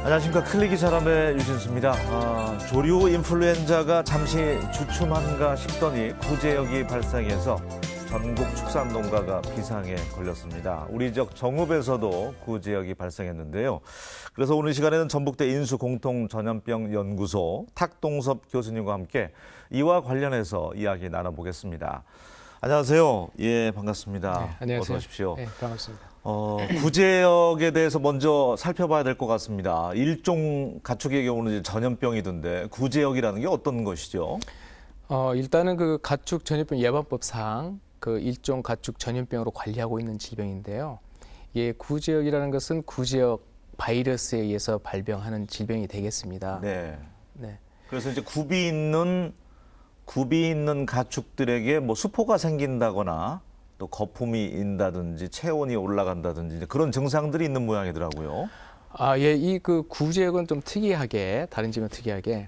안녕하십니까. 클릭이 사람의 유진수입니다. 조류 인플루엔자가 잠시 주춤한가 싶더니 구제역이 발생해서 전국 축산농가가 비상에 걸렸습니다. 우리 지역 정읍에서도 구제역이 발생했는데요. 그래서 오늘 시간에는 전북대 인수공통전염병연구소 탁동섭 교수님과 함께 이와 관련해서 이야기 나눠보겠습니다. 안녕하세요. 예, 반갑습니다. 네, 안녕하세요. 어서 오십시오. 네, 반갑습니다. 구제역에 대해서 먼저 살펴봐야 될 것 같습니다. 일종 가축의 경우는 이제 전염병이던데 구제역이라는 게 어떤 것이죠? 일단은 그 가축 전염병 예방법상 그 일종 가축 전염병으로 관리하고 있는 질병인데요. 예, 구제역이라는 것은 구제역 바이러스에 의해서 발병하는 질병이 되겠습니다. 네. 네. 그래서 이제 굽이 있는 가축들에게 뭐 수포가 생긴다거나 또 거품이 인다든지 체온이 올라간다든지 그런 증상들이 있는 모양이더라고요. 예, 이 그 구제역은 좀 특이하게 다른 질병 특이하게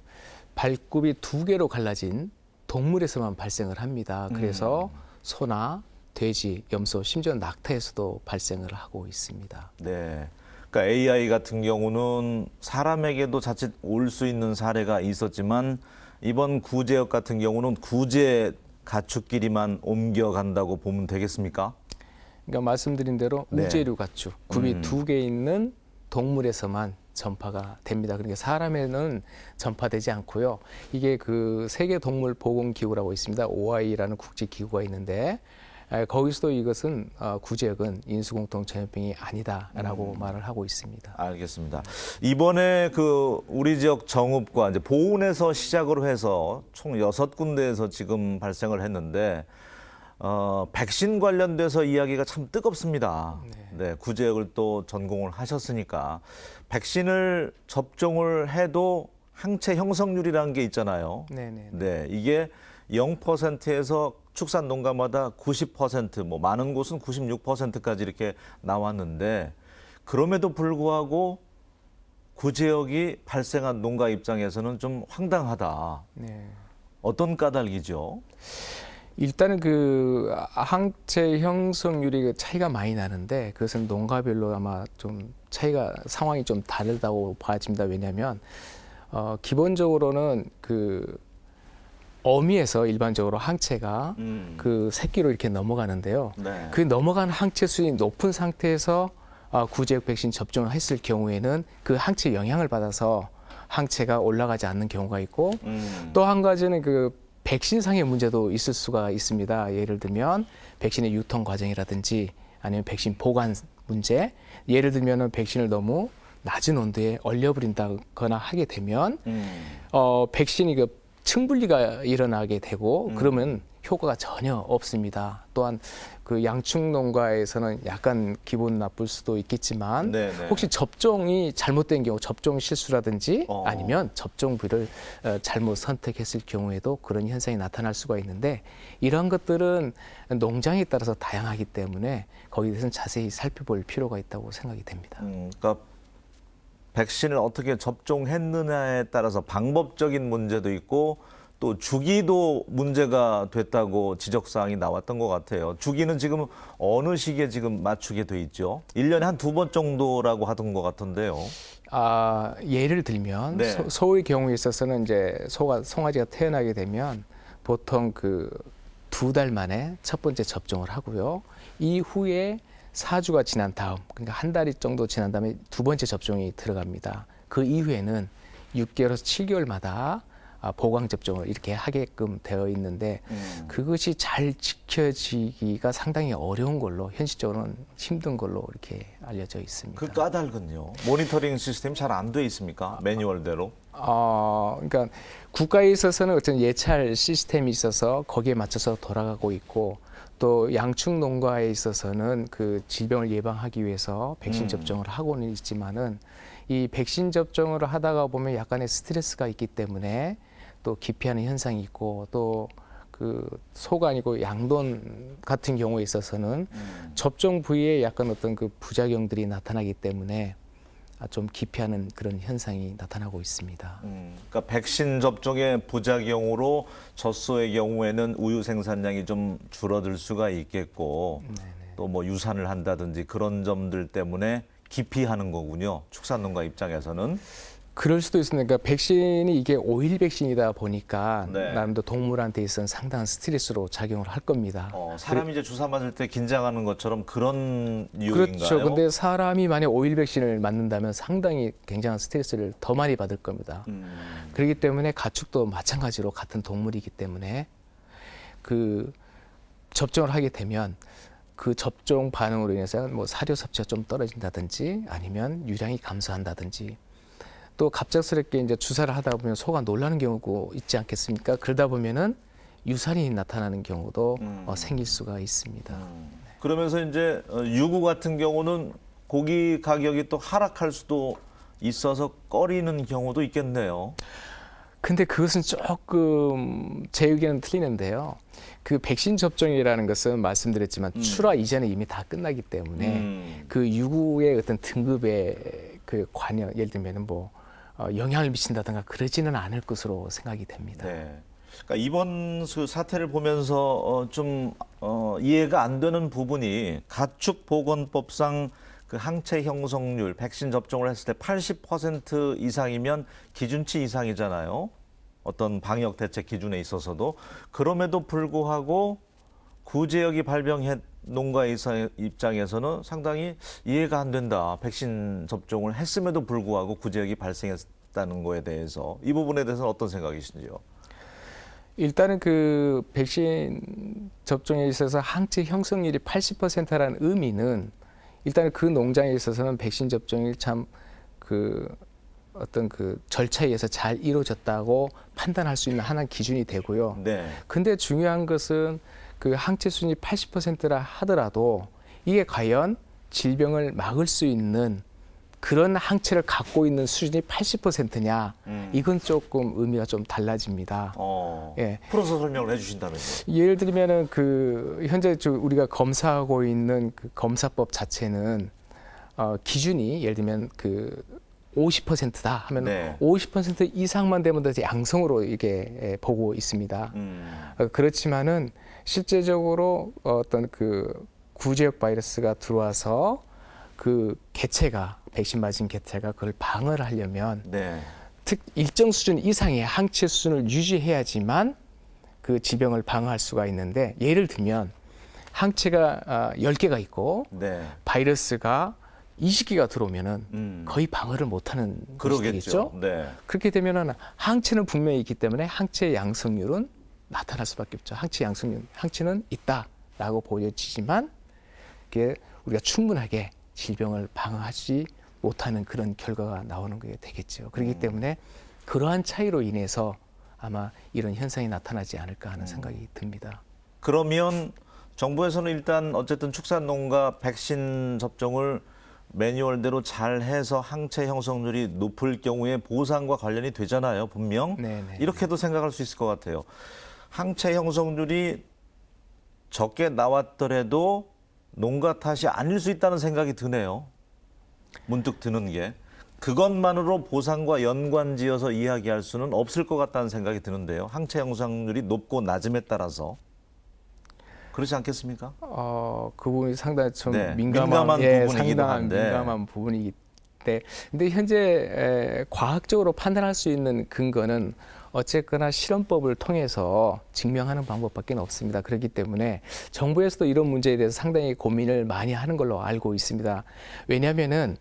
발굽이 두 개로 갈라진 동물에서만 발생을 합니다. 그래서 소나 돼지, 염소, 심지어 낙타에서도 발생을 하고 있습니다. 네. 그러니까 AI 같은 경우는 사람에게도 자칫 올 수 있는 사례가 있었지만 이번 구제역 같은 경우는 구제 가축끼리만 옮겨간다고 보면 되겠습니까? 그러니까 말씀드린 대로 네. 우제류 가축, 굽이 두 개 있는 동물에서만 전파가 됩니다. 그러니까 사람에는 전파되지 않고요. 이게 그 세계동물보건기구라고 있습니다. OI라는 국제기구가 있는데 거기서도 이것은 구제역은 인수공통전염병이 아니다라고 말을 하고 있습니다. 알겠습니다. 이번에 그 우리 지역 정읍과 이제 보은에서 시작으로 해서 총 6군데에서 지금 발생을 했는데 백신 관련돼서 이야기가 참 뜨겁습니다. 네, 구제역을 또 전공을 하셨으니까 백신을 접종을 해도 항체 형성률이라는 게 있잖아요. 네네. 네, 이게 0%에서 축산 농가마다 90%, 뭐 많은 곳은 96%까지 이렇게 나왔는데 그럼에도 불구하고 구제역이 발생한 농가 입장에서는 좀 황당하다. 네. 어떤 까닭이죠? 일단은 그 항체 형성률이 그 차이가 많이 나는데 그것은 농가별로 아마 좀 차이가 상황이 좀 다르다고 봐집니다. 왜냐하면 기본적으로는 그 어미에서 일반적으로 항체가 그 새끼로 이렇게 넘어가는데요. 네. 그 넘어간 항체 수준이 높은 상태에서 구제역 백신 접종을 했을 경우에는 그 항체 영향을 받아서 항체가 올라가지 않는 경우가 있고 또 한 가지는 그 백신상의 문제도 있을 수가 있습니다. 예를 들면 백신의 유통 과정이라든지 아니면 백신 보관 문제. 예를 들면은 백신을 너무 낮은 온도에 얼려버린다거나 하게 되면 백신이 그 층분리가 일어나게 되고 그러면 효과가 전혀 없습니다. 또한 그 양축 농가에서는 약간 기분 나쁠 수도 있겠지만 네네. 혹시 접종이 잘못된 경우 접종 실수라든지 아니면 접종 부위를 잘못 선택했을 경우에도 그런 현상이 나타날 수가 있는데 이런 것들은 농장에 따라서 다양하기 때문에 거기에 대해서는 자세히 살펴볼 필요가 있다고 생각이 됩니다. 그러니까 백신을 어떻게 접종했느냐에 따라서 방법적인 문제도 있고 또 주기도 문제가 됐다고 지적사항이 나왔던 것 같아요. 주기는 지금 어느 시기에 지금 맞추게 돼 있죠? 1년에 한 2번 정도라고 하던 것 같은데요. 예를 들면 네. 소의 경우에 있어서는 이제 송아지가 태어나게 되면 보통 그 2달 만에 첫 번째 접종을 하고요. 이후에 4주가 지난 다음, 그러니까 한 달이 정도 지난 다음에 두 번째 접종이 들어갑니다. 그 이후에는 6개월에서 7개월마다 보강 접종을 이렇게 하게끔 되어 있는데 그것이 잘 지켜지기가 상당히 어려운 걸로 현실적으로는 힘든 걸로 이렇게 알려져 있습니다. 그 까닭은요? 모니터링 시스템이 잘 안 돼 있습니까? 매뉴얼대로? 그러니까 국가에 있어서는 어떤 예찰 시스템이 있어서 거기에 맞춰서 돌아가고 있고 또 양축 농가에 있어서는 그 질병을 예방하기 위해서 백신 접종을 하고는 있지만은 이 백신 접종을 하다가 보면 약간의 스트레스가 있기 때문에 또 기피하는 현상이 있고 또 그 소가 아니고 양돈 같은 경우에 있어서는 접종 부위에 약간 어떤 그 부작용들이 나타나기 때문에 좀 기피하는 그런 현상이 나타나고 있습니다. 그러니까 백신 접종의 부작용으로 젖소의 경우에는 우유 생산량이 좀 줄어들 수가 있겠고 또 뭐 유산을 한다든지 그런 점들 때문에 기피하는 거군요. 축산농가 입장에서는. 그럴 수도 있습니다. 그러니까 백신이 이게 5일 백신이다 보니까 네. 나름대로 동물한테 있어서는 상당한 스트레스로 작용을 할 겁니다. 사람이 이제 주사 맞을 때 긴장하는 것처럼 그런 이유인가요? 그렇죠. 근데 사람이 만약 5일 백신을 맞는다면 상당히 굉장한 스트레스를 더 많이 받을 겁니다. 그렇기 때문에 가축도 마찬가지로 같은 동물이기 때문에 그 접종을 하게 되면 그 접종 반응으로 인해서 뭐 사료 섭취가 좀 떨어진다든지 아니면 유량이 감소한다든지 또 갑작스럽게 이제 주사를 하다 보면 소가 놀라는 경우도 있지 않겠습니까? 그러다 보면은 유산이 나타나는 경우도 생길 수가 있습니다. 그러면서 이제 유구 같은 경우는 고기 가격이 또 하락할 수도 있어서 꺼리는 경우도 있겠네요. 근데 그것은 조금 제 의견은 틀리는데요. 그 백신 접종이라는 것은 말씀드렸지만 출하 이전에 이미 다 끝나기 때문에 그 유구의 어떤 등급의 그 관여, 예를 들면은 뭐 영향을 미친다든가 그러지는 않을 것으로 생각이 됩니다. 네. 그러니까 이번 그 사태를 보면서 좀 이해가 안 되는 부분이 가축보건법상 그 항체 형성률 백신 접종을 했을 때 80% 이상이면 기준치 이상이잖아요. 어떤 방역 대책 기준에 있어서도 그럼에도 불구하고 구제역이 발병한 농가 입장에서는 상당히 이해가 안 된다. 백신 접종을 했음에도 불구하고 구제역이 발생했다는 거에 대해서 이 부분에 대해서는 어떤 생각이신지요? 일단은 그 백신 접종에 있어서 항체 형성률이 80%라는 의미는 일단 그 농장에 있어서는 백신 접종이 참 그 어떤 그 절차에 의해서 잘 이루어졌다고 판단할 수 있는 하나의 기준이 되고요. 네. 근데 중요한 것은 그 항체 수준이 80%라 하더라도 이게 과연 질병을 막을 수 있는 그런 항체를 갖고 있는 수준이 80%냐? 이건 조금 의미가 좀 달라집니다. 예. 풀어서 설명을 해주신다면요. 예를 들면은 그 현재 우리가 검사하고 있는 그 검사법 자체는 기준이 예를 들면 그 50%다 하면 네. 50% 이상만 되면 이제 양성으로 이게 보고 있습니다. 그렇지만은 실제적으로 어떤 그 구제역 바이러스가 들어와서 그 개체가 백신 맞은 개체가 그걸 방어를 하려면 네. 일정 수준 이상의 항체 수준을 유지해야지만 그 질병을 방어할 수가 있는데 예를 들면 항체가 10개가 있고 네. 바이러스가 20개가 들어오면은 거의 방어를 못하는 것이 되겠죠. 네. 그렇게 되면은 항체는 분명히 있기 때문에 항체 양성률은 나타날 수밖에 없죠. 항체는 있다라고 보여지지만 그게 우리가 충분하게 질병을 방어하지 못하는 그런 결과가 나오는 게 되겠죠. 그렇기 때문에 그러한 차이로 인해서 아마 이런 현상이 나타나지 않을까 하는 생각이 듭니다. 그러면 정부에서는 일단 어쨌든 축산농가 백신 접종을 매뉴얼대로 잘 해서 항체 형성률이 높을 경우에 보상과 관련이 되잖아요, 분명. 네네. 이렇게도 생각할 수 있을 것 같아요. 항체 형성률이 적게 나왔더라도 농가 탓이 아닐 수 있다는 생각이 드네요. 문득 드는 게. 그것만으로 보상과 연관지어서 이야기할 수는 없을 것 같다는 생각이 드는데요. 항체 형성률이 높고 낮음에 따라서. 그렇지 않겠습니까? 그 부분이 상당히 좀 네, 민감한 부분이기도 상당한 한데. 민감한 부분이기 때문에 근데 현재 과학적으로 판단할 수 있는 근거는 어쨌거나 실험법을 통해서 증명하는 방법밖에 없습니다. 그렇기 때문에 정부에서도 이런 문제에 대해서 상당히 고민을 많이 하는 걸로 알고 있습니다. 왜냐하면은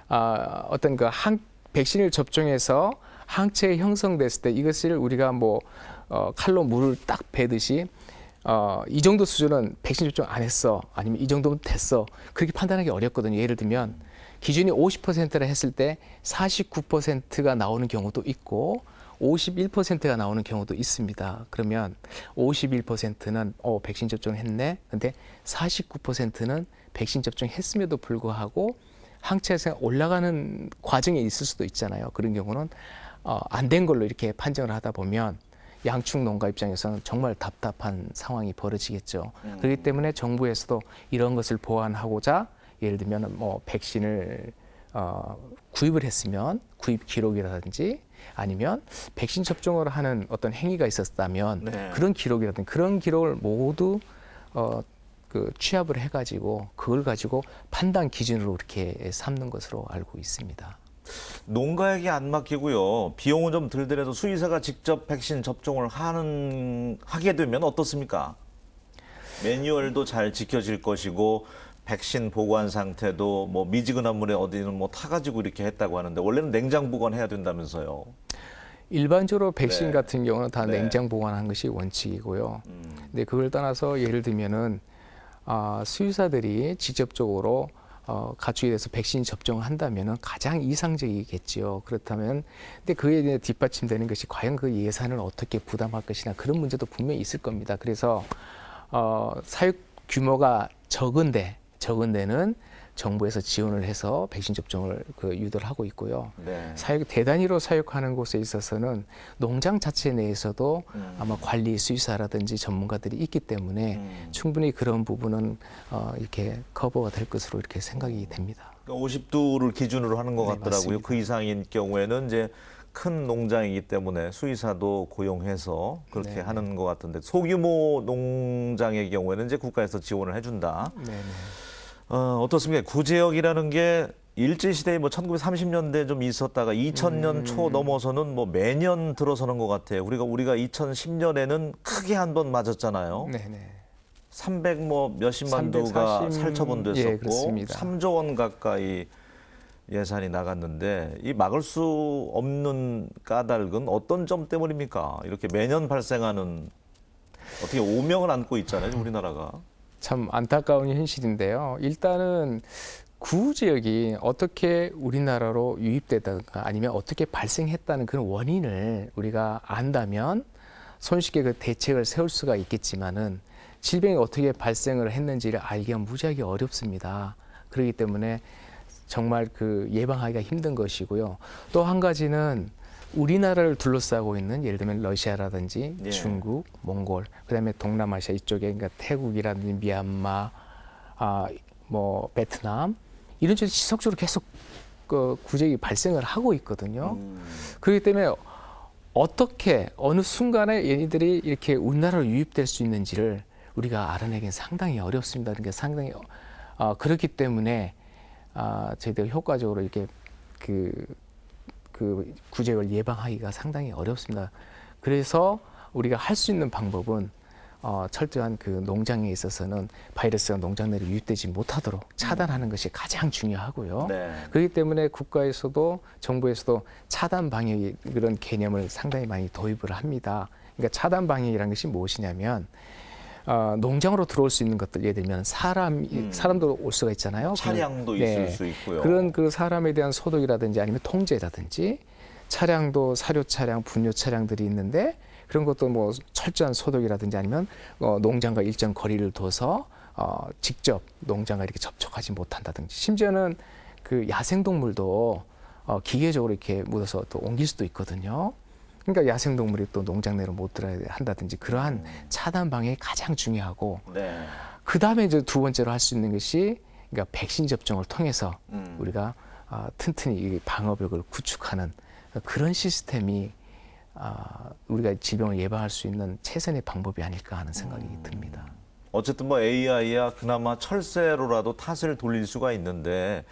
어떤 그 백신을 접종해서 항체 형성됐을 때 이것을 우리가 뭐 칼로 물을 딱 베듯이 이 정도 수준은 백신 접종 안 했어. 아니면 이 정도면 됐어. 그렇게 판단하기 어렵거든요. 예를 들면 기준이 50%라 했을 때 49%가 나오는 경우도 있고 51%가 나오는 경우도 있습니다. 그러면 51%는 백신 접종을 했네. 근데 49%는 백신 접종했음에도 불구하고 항체가 올라가는 과정에 있을 수도 있잖아요. 그런 경우는 안 된 걸로 이렇게 판정을 하다 보면 양축 농가 입장에서는 정말 답답한 상황이 벌어지겠죠. 그렇기 때문에 정부에서도 이런 것을 보완하고자 예를 들면 뭐 백신을 구입을 했으면 구입 기록이라든지 아니면 백신 접종을 하는 어떤 행위가 있었다면 네. 그런 기록이라든지 그런 기록을 모두 그 취합을 해가지고 그걸 가지고 판단 기준으로 이렇게 삼는 것으로 알고 있습니다. 농가에게 안 맡기고요. 비용은 좀 들더라도 수의사가 직접 백신 접종을 하게 되면 어떻습니까? 매뉴얼도 잘 지켜질 것이고 백신 보관 상태도 뭐 미지근한 물에 어디는 뭐 타가지고 이렇게 했다고 하는데 원래는 냉장 보관해야 된다면서요. 일반적으로 백신 네. 같은 경우는 다 네. 냉장 보관하는 것이 원칙이고요. 근데 그걸 떠나서 예를 들면은 수의사들이 직접적으로 가축에 대해서 백신 접종을 한다면은 가장 이상적이겠지요. 그렇다면, 근데 그에 대해 뒷받침되는 것이 과연 그 예산을 어떻게 부담할 것이냐 그런 문제도 분명히 있을 겁니다. 그래서 사육 규모가 적은 데는 정부에서 지원을 해서 백신 접종을 유도를 하고 있고요. 네. 대단위로 사육하는 곳에 있어서는 농장 자체 내에서도 아마 관리 수의사라든지 전문가들이 있기 때문에 충분히 그런 부분은 이렇게 커버가 될 것으로 이렇게 생각이 됩니다. 50두를 기준으로 하는 것 네, 같더라고요. 맞습니다. 그 이상인 경우에는 이제 큰 농장이기 때문에 수의사도 고용해서 그렇게 네. 하는 것 같은데 소규모 농장의 경우에는 이제 국가에서 지원을 해준다. 네네. 어떻습니까? 구제역이라는 게 일제시대에 뭐 1930년대 좀 있었다가 2000년 초 넘어서는 뭐 매년 들어서는 것 같아요. 우리가 2010년에는 크게 한 번 맞았잖아요. 네네. 300 뭐 몇십만 두가 340, 살처분됐었고 예, 그렇습니다. 3조 원 가까이 예산이 나갔는데 이 막을 수 없는 까닭은 어떤 점 때문입니까? 이렇게 매년 발생하는 어떻게 오명을 안고 있잖아요, 우리나라가. 참 안타까운 현실인데요. 일단은 구지역이 어떻게 우리나라로 유입되다가 아니면 어떻게 발생했다는 그런 원인을 우리가 안다면 손쉽게 그 대책을 세울 수가 있겠지만은 질병이 어떻게 발생을 했는지를 알기가 무지하게 어렵습니다. 그렇기 때문에 정말 그 예방하기가 힘든 것이고요. 또 한 가지는 우리나라를 둘러싸고 있는 예를 들면 러시아라든지 예. 중국, 몽골, 그다음에 동남아시아 이쪽에 그러니까 태국이라든지 미얀마, 뭐 베트남 이런 쪽에 지속적으로 계속 그 구제가 발생을 하고 있거든요. 그렇기 때문에 어떻게 어느 순간에 얘네들이 이렇게 우리나라로 유입될 수 있는지를 우리가 알아내기는 상당히 어렵습니다. 그러니까 상당히 그렇기 때문에 저희들 효과적으로 이렇게 그 구제를 예방하기가 상당히 어렵습니다. 그래서 우리가 할 수 있는 방법은 철저한 그 농장에 있어서는 바이러스가 농장 내로 유입되지 못하도록 차단하는 것이 가장 중요하고요. 네. 그렇기 때문에 국가에서도 정부에서도 차단 방역 그런 개념을 상당히 많이 도입을 합니다. 그러니까 차단 방역이라는 것이 무엇이냐면 농장으로 들어올 수 있는 것들, 예를 들면 사람도 올 수가 있잖아요. 차량도 네. 있을 수 있고요. 그런 그 사람에 대한 소독이라든지 아니면 통제라든지 차량도 사료 차량, 분뇨 차량들이 있는데 그런 것도 뭐 철저한 소독이라든지 아니면 농장과 일정 거리를 둬서 직접 농장과 이렇게 접촉하지 못한다든지 심지어는 그 야생동물도 기계적으로 이렇게 묻어서 또 옮길 수도 있거든요. 그러니까 야생동물이 또 농장 내로 못 들어야 한다든지 그러한 차단 방역이 가장 중요하고 네. 그 다음에 이제 두 번째로 할 수 있는 것이 그러니까 백신 접종을 통해서 우리가 튼튼히 이 방어벽을 구축하는 그런 시스템이 우리가 질병을 예방할 수 있는 최선의 방법이 아닐까 하는 생각이 듭니다. 어쨌든 뭐 AI야 그나마 철새로라도 탓을 돌릴 수가 있는데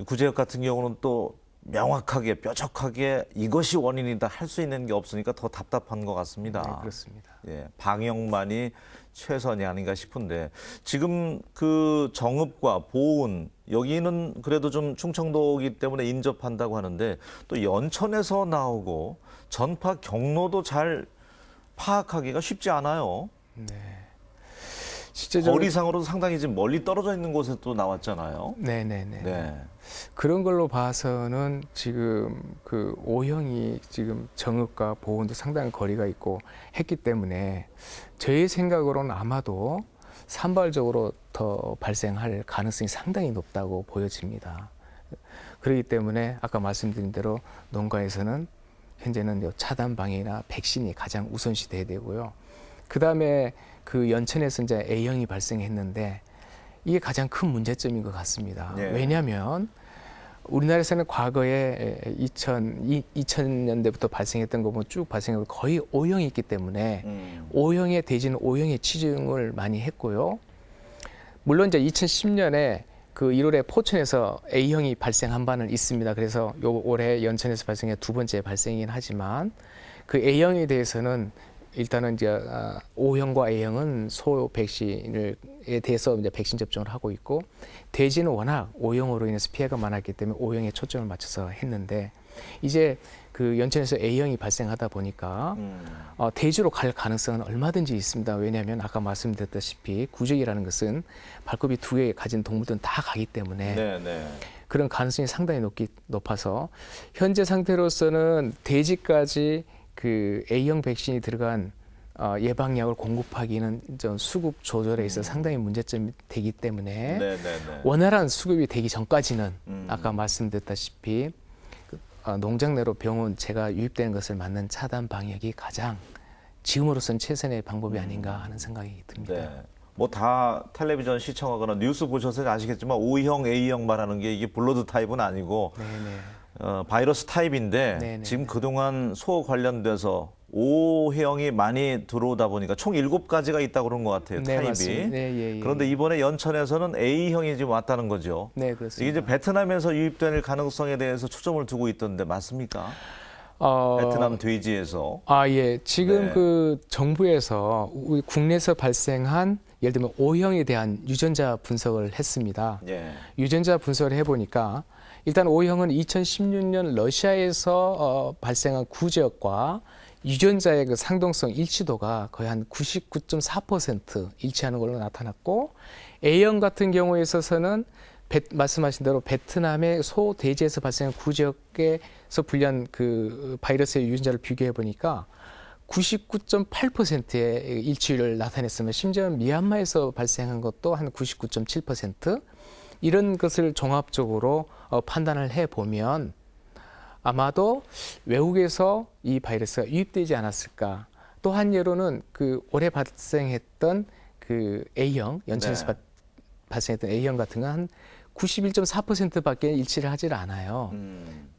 구제역 같은 경우는 또 명확하게 뾰족하게 이것이 원인이다 할 수 있는 게 없으니까 더 답답한 것 같습니다. 네, 그렇습니다. 예, 방역만이 최선이 아닌가 싶은데 지금 그 정읍과 보은 여기는 그래도 좀 충청도이기 때문에 인접한다고 하는데 또 연천에서 나오고 전파 경로도 잘 파악하기가 쉽지 않아요. 네. 실제적으로 거리상으로도 상당히 지금 멀리 떨어져 있는 곳에 또 나왔잖아요. 네네네. 네. 그런 걸로 봐서는 지금 그 O형이 지금 정읍과 보은도 상당히 거리가 있고 했기 때문에 저의 생각으로는 아마도 산발적으로 더 발생할 가능성이 상당히 높다고 보여집니다. 그렇기 때문에 아까 말씀드린 대로 농가에서는 현재는 차단 방역이나 백신이 가장 우선시 돼야 되고요. 그 다음에 그 연천에서 이제 A형이 발생했는데 이게 가장 큰 문제점인 것 같습니다. 네. 왜냐하면 우리나라에서는 과거에 2000년대부터 발생했던 거 보면 쭉 발생하고 거의 O형이 있기 때문에 O형의 대지는 O형의 치중을 많이 했고요. 물론 이제 2010년에 그 1월에 포천에서 A형이 발생한 바는 있습니다. 그래서 요 올해 연천에서 발생해 두 번째 발생이긴 하지만 그 A형에 대해서는 일단은 이제 O형과 A형은 소 백신에 대해서 이제 백신 접종을 하고 있고 돼지는 워낙 O형으로 인해서 피해가 많았기 때문에 O형에 초점을 맞춰서 했는데 이제 그 연천에서 A형이 발생하다 보니까 돼지로 갈 가능성은 얼마든지 있습니다. 왜냐하면 아까 말씀드렸다시피 구적이라는 것은 발굽이 두 개 가진 동물들은 다 가기 때문에 네. 그런 가능성이 상당히 높아서 현재 상태로서는 돼지까지 그 A형 백신이 들어간 예방약을 공급하기는 좀 수급 조절에 있어 상당히 문제점이 되기 때문에 네. 원활한 수급이 되기 전까지는 아까 말씀드렸다시피 농장 내로 병원 제가 유입되는 것을 막는 차단 방역이 가장 지금으로선 최선의 방법이 아닌가 하는 생각이 듭니다. 네. 뭐 다 텔레비전 시청하거나 뉴스 보셔서 아시겠지만 O형, A형 말하는 게 이게 블러드 타입은 아니고 바이러스 타입인데 네네. 지금 그동안 소 관련돼서 O형이 많이 들어오다 보니까 총 7가지가 있다고 그런 것 같아요. 네, 타입이. 맞습니다. 네, 예. 그런데 이번에 연천에서는 A형이 지금 왔다는 거죠. 네, 이게 그렇습니다. 이제 베트남에서 유입될 가능성에 대해서 초점을 두고 있던데 맞습니까? 베트남 돼지에서. 예. 지금 네. 그 정부에서 우리 국내에서 발생한 예를 들면 O형에 대한 유전자 분석을 했습니다. 예. 유전자 분석을 해보니까 일단 O형은 2016년 러시아에서 발생한 구제역과 유전자의 그 상동성 일치도가 거의 한 99.4% 일치하는 걸로 나타났고 A형 같은 경우에 있어서는 말씀하신 대로 베트남의 소 돼지에서 발생한 구제역에서 분리한 그 바이러스의 유전자를 비교해 보니까 99.8%의 일치율을 나타냈으면 심지어 미얀마에서 발생한 것도 한 99.7% 이런 것을 종합적으로 판단을 해 보면 아마도 외국에서 이 바이러스가 유입되지 않았을까. 또 한 예로는 그 올해 발생했던 그 A형 연천에서 네. 발생했던 A형 같은 건 한 91.4%밖에 일치를 하질 않아요.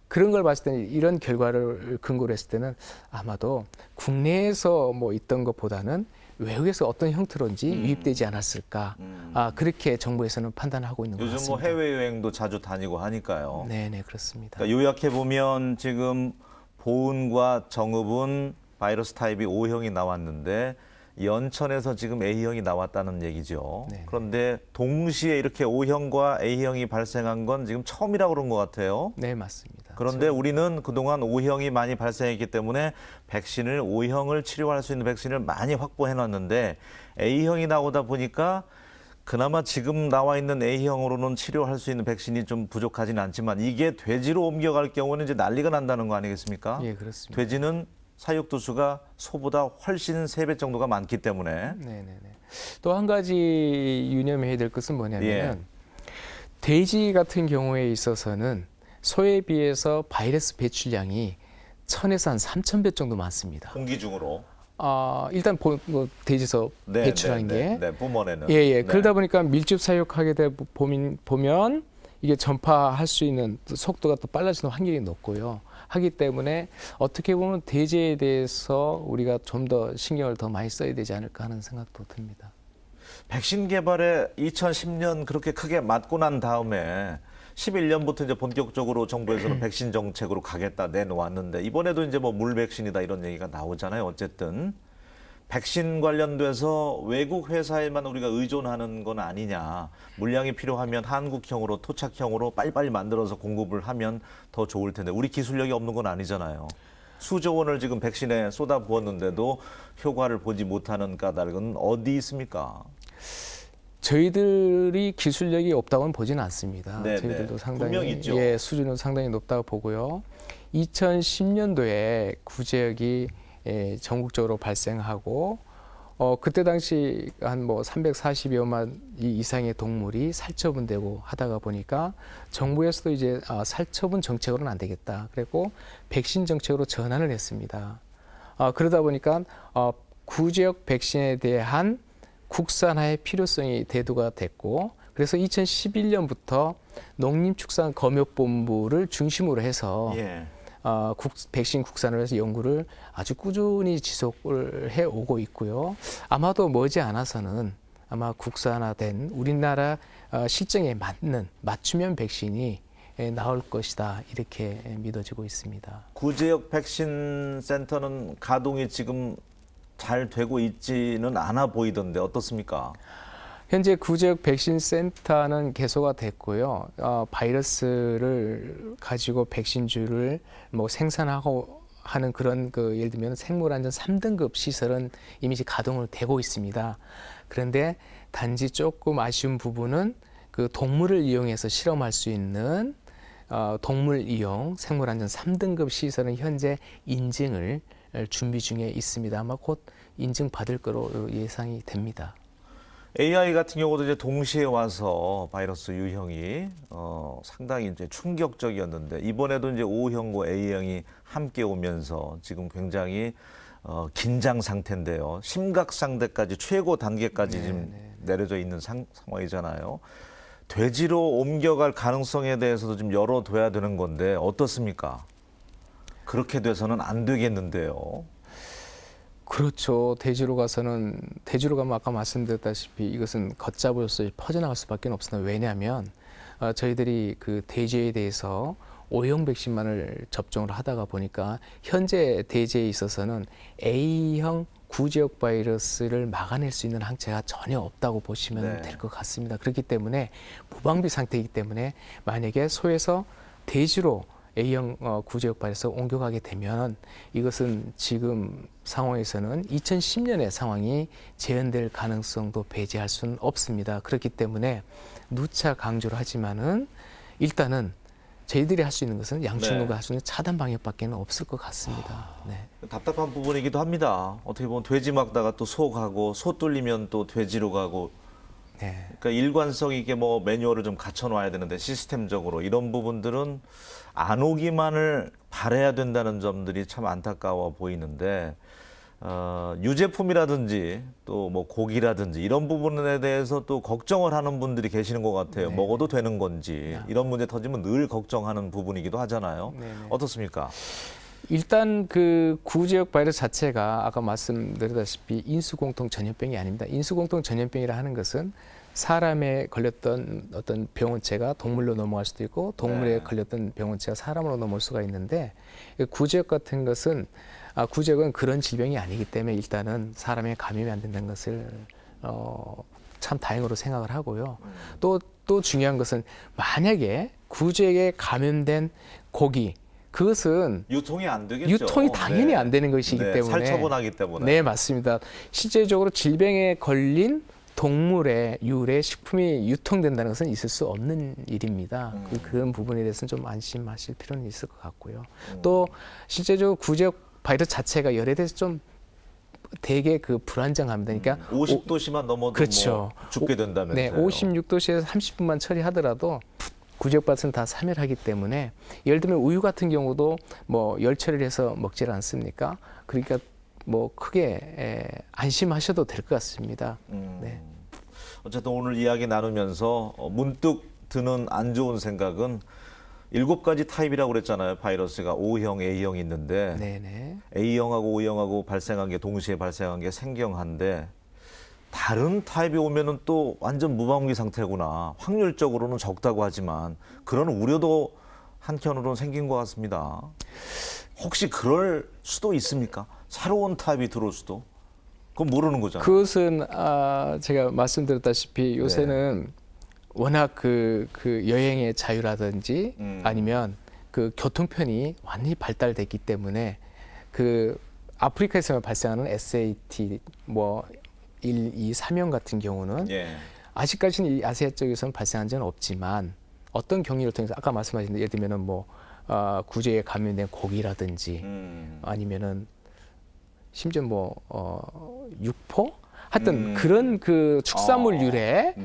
그런 걸 봤을 때는 이런 결과를 근거로 했을 때는 아마도 국내에서 뭐 있던 것보다는 외국에서 어떤 형태로인지 유입되지 않았을까. 그렇게 정부에서는 판단하고 있는 것 요즘 같습니다. 뭐 해외여행도 자주 다니고 하니까요. 네, 그렇습니다. 그러니까 요약해 보면 지금 보은과 정읍은 바이러스 타입이 O형이 나왔는데 연천에서 지금 A형이 나왔다는 얘기죠. 네. 그런데 동시에 이렇게 O형과 A형이 발생한 건 지금 처음이라고 그런 것 같아요. 네, 맞습니다. 그런데 우리는 그동안 O형이 많이 발생했기 때문에 백신을 O형을 치료할 수 있는 백신을 많이 확보해 놨는데 A형이 나오다 보니까 그나마 지금 나와 있는 A형으로는 치료할 수 있는 백신이 좀 부족하지는 않지만 이게 돼지로 옮겨갈 경우는 이제 난리가 난다는 거 아니겠습니까? 예, 그렇습니다. 돼지는 사육도수가 소보다 훨씬 3배 정도가 많기 때문에 또 한 가지 유념해야 될 것은 뭐냐면 예. 돼지 같은 경우에 있어서는 소에 비해서 바이러스 배출량이 1000에서 한 3000배 정도 많습니다. 공기 중으로 일단 돼지에서 배출하는 게 뿜어내는. 예. 그러다 보니까 밀집 사육하게 되 보면 이게 전파할 수 있는 속도가 또 빨라지는 확률이 높고요. 하기 때문에 어떻게 보면 돼지에 대해서 우리가 좀 더 신경을 더 많이 써야 되지 않을까 하는 생각도 듭니다. 백신 개발에 2010년 그렇게 크게 맞고 난 다음에 11년부터 이제 본격적으로 정부에서는 백신 정책으로 가겠다 내놓았는데 이번에도 이제 뭐 물 백신이다 이런 얘기가 나오잖아요. 어쨌든 백신 관련돼서 외국 회사에만 우리가 의존하는 건 아니냐. 물량이 필요하면 한국형으로 토착형으로 빨리빨리 만들어서 공급을 하면 더 좋을 텐데 우리 기술력이 없는 건 아니잖아요. 수조 원을 지금 백신에 쏟아부었는데도 효과를 보지 못하는 까닭은 어디 있습니까? 저희들이 기술력이 없다고는 보지는 않습니다. 네네. 저희들도 상당히 분명히 있죠. 수준은 상당히 높다고 보고요. 2010년도에 구제역이 전국적으로 발생하고 그때 당시 한 뭐 340여만 이상의 동물이 살처분되고 하다가 보니까 정부에서도 이제 살처분 정책으로는 안 되겠다. 그리고 백신 정책으로 전환을 했습니다. 그러다 보니까 구제역 백신에 대한 국산화의 필요성이 대두가 됐고 그래서 2011년부터 농림축산검역본부를 중심으로 해서 예. 백신 국산을 해서 연구를 아주 꾸준히 지속을 해오고 있고요. 아마도 머지않아서는 아마 국산화된 우리나라 실정에 맞는 맞춤형 백신이 나올 것이다 이렇게 믿어지고 있습니다. 구제역 백신 센터는 가동이 지금 잘 되고 있지는 않아 보이던데 어떻습니까? 현재 구제역 백신 센터는 개소가 됐고요. 바이러스를 가지고 백신주를 뭐 생산하고 하는 그런 예를 들면 생물안전 3등급 시설은 이미 가동을 되고 있습니다. 그런데 단지 조금 아쉬운 부분은 그 동물을 이용해서 실험할 수 있는 동물 이용 생물안전 3등급 시설은 현재 인증을 준비 중에 있습니다. 아마 곧 인증 받을 거로 예상이 됩니다. AI 같은 경우도 이제 동시에 와서 바이러스 유형이 상당히 이제 충격적이었는데 이번에도 이제 O형과 A형이 함께 오면서 지금 굉장히 긴장 상태인데요. 심각 상태까지 최고 단계까지 지금 내려져 있는 상황이잖아요. 돼지로 옮겨갈 가능성에 대해서도 좀 열어둬야 되는 건데 어떻습니까? 그렇게 돼서는 안 되겠는데요. 그렇죠. 돼지로 가면 아까 말씀드렸다시피 이것은 걷잡으로서 퍼져나갈 수밖에 없습니다. 왜냐하면 저희들이 그 돼지에 대해서 O형 백신만을 접종을 하다가 보니까 현재 돼지에 있어서는 A형 구제역 바이러스를 막아낼 수 있는 항체가 전혀 없다고 보시면 될 것 같습니다. 그렇기 때문에 무방비 상태이기 때문에 만약에 소에서 돼지로 A형 구제역 바이러스가 옮겨가게 되면 이것은 지금 상황에서는 2010년의 상황이 재현될 가능성도 배제할 수는 없습니다. 그렇기 때문에 누차 강조를 하지만은 일단은 저희들이 할 수 있는 것은 양측농가 할 수 있는 차단 방역밖에 없을 것 같습니다. 네. 답답한 부분이기도 합니다. 어떻게 보면 돼지 막다가 또 소 가고 소 뚫리면 또 돼지로 가고. 네. 그러니까 일관성 있게 뭐 매뉴얼을 좀 갖춰놔야 되는데 시스템적으로 이런 부분들은 안 오기만을 바라야 된다는 점들이 참 안타까워 보이는데 유제품이라든지 또 뭐 고기라든지 이런 부분에 대해서 또 걱정을 하는 분들이 계시는 것 같아요. 네. 먹어도 되는 건지 이런 문제 터지면 늘 걱정하는 부분이기도 하잖아요. 네. 어떻습니까? 일단 그 구제역 바이러스 자체가 아까 말씀드렸다시피 인수공통 전염병이 아닙니다. 인수공통 전염병이라 하는 것은 사람에 걸렸던 어떤 병원체가 동물로 넘어갈 수도 있고 동물에 걸렸던 병원체가 사람으로 넘어올 수가 있는데 구제역 같은 것은 구제역은 그런 질병이 아니기 때문에 일단은 사람에 감염이 안 된다는 것을 참 다행으로 생각을 하고요. 또 중요한 것은 만약에 구제역에 감염된 고기 그것은 유통이 안 되겠죠. 유통이 당연히 안 되는 것이기 때문에 살처분하기 때문에. 네, 맞습니다. 실제적으로 질병에 걸린 동물의 유래 식품이 유통된다는 것은 있을 수 없는 일입니다. 그런 부분에 대해서는 좀 안심하실 필요는 있을 것 같고요. 또 실제적으로 구제역 바이러스 자체가 열에 대해서 좀 되게 불안정합니다. 그러니까 50도씨만 넘어도 그렇죠. 뭐 죽게 된다면서요. 네, 56도씨에서 30분만 처리하더라도 구제역 바이러스는 다 사멸하기 때문에 예를 들면 우유 같은 경우도 뭐 열 처리를 해서 먹지를 않습니까? 그러니까 뭐 크게 안심하셔도 될 것 같습니다. 네. 어쨌든 오늘 이야기 나누면서 문득 드는 안 좋은 생각은 7가지 타입이라고 그랬잖아요. 바이러스가 O형, A형이 있는데 네네. A형하고 O형하고 발생한 게 동시에 발생한 게 생경한데 다른 타입이 오면은 또 완전 무방비 상태구나. 확률적으로는 적다고 하지만 그런 우려도 한켠으로는 생긴 것 같습니다. 혹시 그럴 수도 있습니까? 새로운 타입이 들어올 수도? 그건 모르는 거잖아요. 그것은 제가 말씀드렸다시피 요새는 워낙 그 여행의 자유라든지 아니면 그 교통편이 완전히 발달됐기 때문에 그 아프리카에서 발생하는 SAT 뭐 1, 2, 3형 같은 경우는 아직까지는 이 아시아 쪽에서는 발생한 적은 없지만 어떤 경위를 통해서 아까 말씀하신 예를 들면은 뭐 구제에 감염된 고기라든지 아니면은 심지어 뭐 육포 하여튼 그런 그 축산물 유래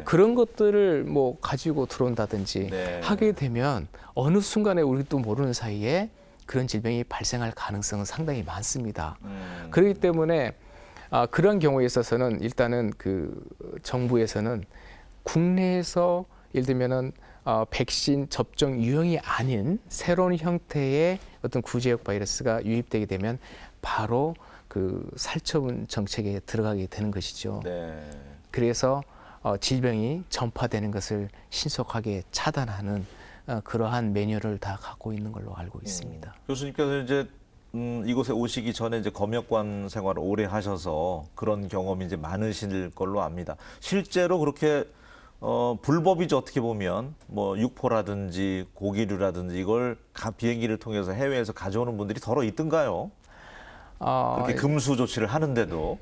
그런 것들을 뭐 가지고 들어온다든지 하게 되면 어느 순간에 우리도 모르는 사이에 그런 질병이 발생할 가능성은 상당히 많습니다. 그렇기 때문에 그런 경우에 있어서는 일단은 그 정부에서는 국내에서 예를 들면은 백신 접종 유형이 아닌 새로운 형태의 어떤 구제역 바이러스가 유입되게 되면 바로 그 살처분 정책에 들어가게 되는 것이죠. 네. 그래서 질병이 전파되는 것을 신속하게 차단하는 그러한 매뉴얼을 다 갖고 있는 걸로 알고 있습니다. 교수님께서 이제 이곳에 오시기 전에 이제 검역관 생활을 오래 하셔서 그런 경험이 이제 많으실 걸로 압니다. 실제로 그렇게 불법이죠, 어떻게 보면 뭐 육포라든지 고기류라든지 이걸 비행기를 통해서 해외에서 가져오는 분들이 더러 있던가요? 그렇게 금수 조치를 하는데도.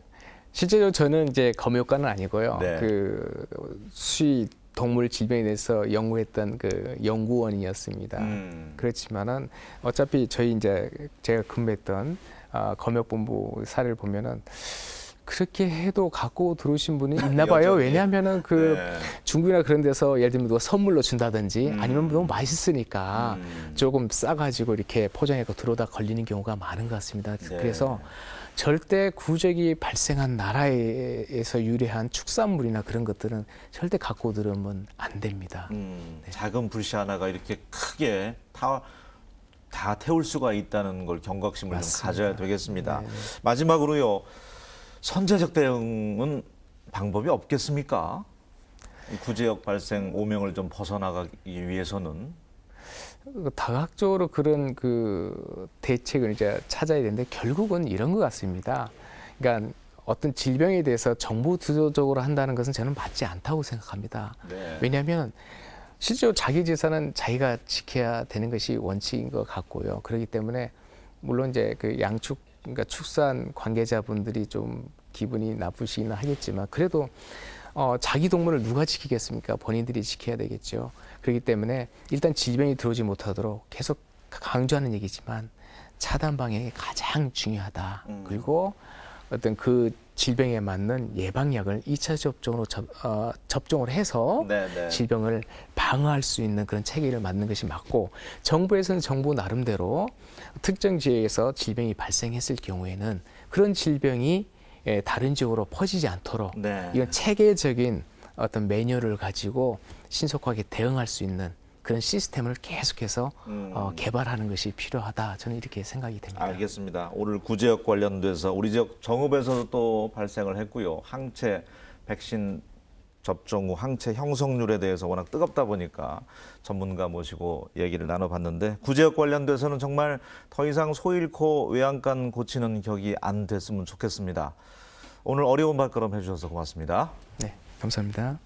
실제로 저는 이제 검역관은 아니고요. 네. 그 수의 동물 질병에 대해서 연구했던 그 연구원이었습니다. 그렇지만은 어차피 저희 이제 제가 근무했던 검역본부 사례를 보면은 그렇게 해도 갖고 들어오신 분이 있나 봐요. 여전히. 왜냐하면은 그 네. 중국이나 그런 데서 예를 들면 누가 선물로 준다든지 아니면 너무 맛있으니까 조금 싸가지고 이렇게 포장해서 들어오다 걸리는 경우가 많은 것 같습니다. 네. 그래서 절대 구적이 발생한 나라에서 유래한 축산물이나 그런 것들은 절대 갖고 들으면 안 됩니다. 작은 불씨 하나가 이렇게 크게 다 태울 수가 있다는 걸 경각심을 좀 맞습니다. 가져야 되겠습니다. 네. 마지막으로요. 선제적 대응은 방법이 없겠습니까? 이 구제역 발생 오명을 좀 벗어나가기 위해서는. 다각적으로 그런 그 대책을 이제 찾아야 되는데 결국은 이런 것 같습니다. 그러니까 어떤 질병에 대해서 정보 주도적으로 한다는 것은 저는 맞지 않다고 생각합니다. 네. 왜냐하면 실제로 자기 재산은 자기가 지켜야 되는 것이 원칙인 것 같고요. 그렇기 때문에 물론 이제 그 양축 그러니까 축산 관계자분들이 좀 기분이 나쁘시긴 하겠지만 그래도 자기 동물을 누가 지키겠습니까? 본인들이 지켜야 되겠죠. 그렇기 때문에 일단 질병이 들어오지 못하도록 계속 강조하는 얘기지만 차단 방향이 가장 중요하다. 그리고 어떤 그 질병에 맞는 예방약을 2차 접종으로 접종을 해서 네. 질병을 방어할 수 있는 그런 체계를 만드는 것이 맞고 정부에서는 정부 나름대로 특정 지역에서 질병이 발생했을 경우에는 그런 질병이 다른 지역으로 퍼지지 않도록 네. 이건 체계적인 어떤 매뉴얼을 가지고 신속하게 대응할 수 있는 그런 시스템을 계속해서 개발하는 것이 필요하다. 저는 이렇게 생각이 됩니다. 알겠습니다. 오늘 구제역 관련돼서 우리 지역 정읍에서도 또 발생을 했고요. 항체 백신 접종 후 항체 형성률에 대해서 워낙 뜨겁다 보니까 전문가 모시고 얘기를 나눠봤는데 구제역 관련돼서는 정말 더 이상 소 잃고 외양간 고치는 격이 안 됐으면 좋겠습니다. 오늘 어려운 발걸음 해주셔서 고맙습니다. 네, 감사합니다.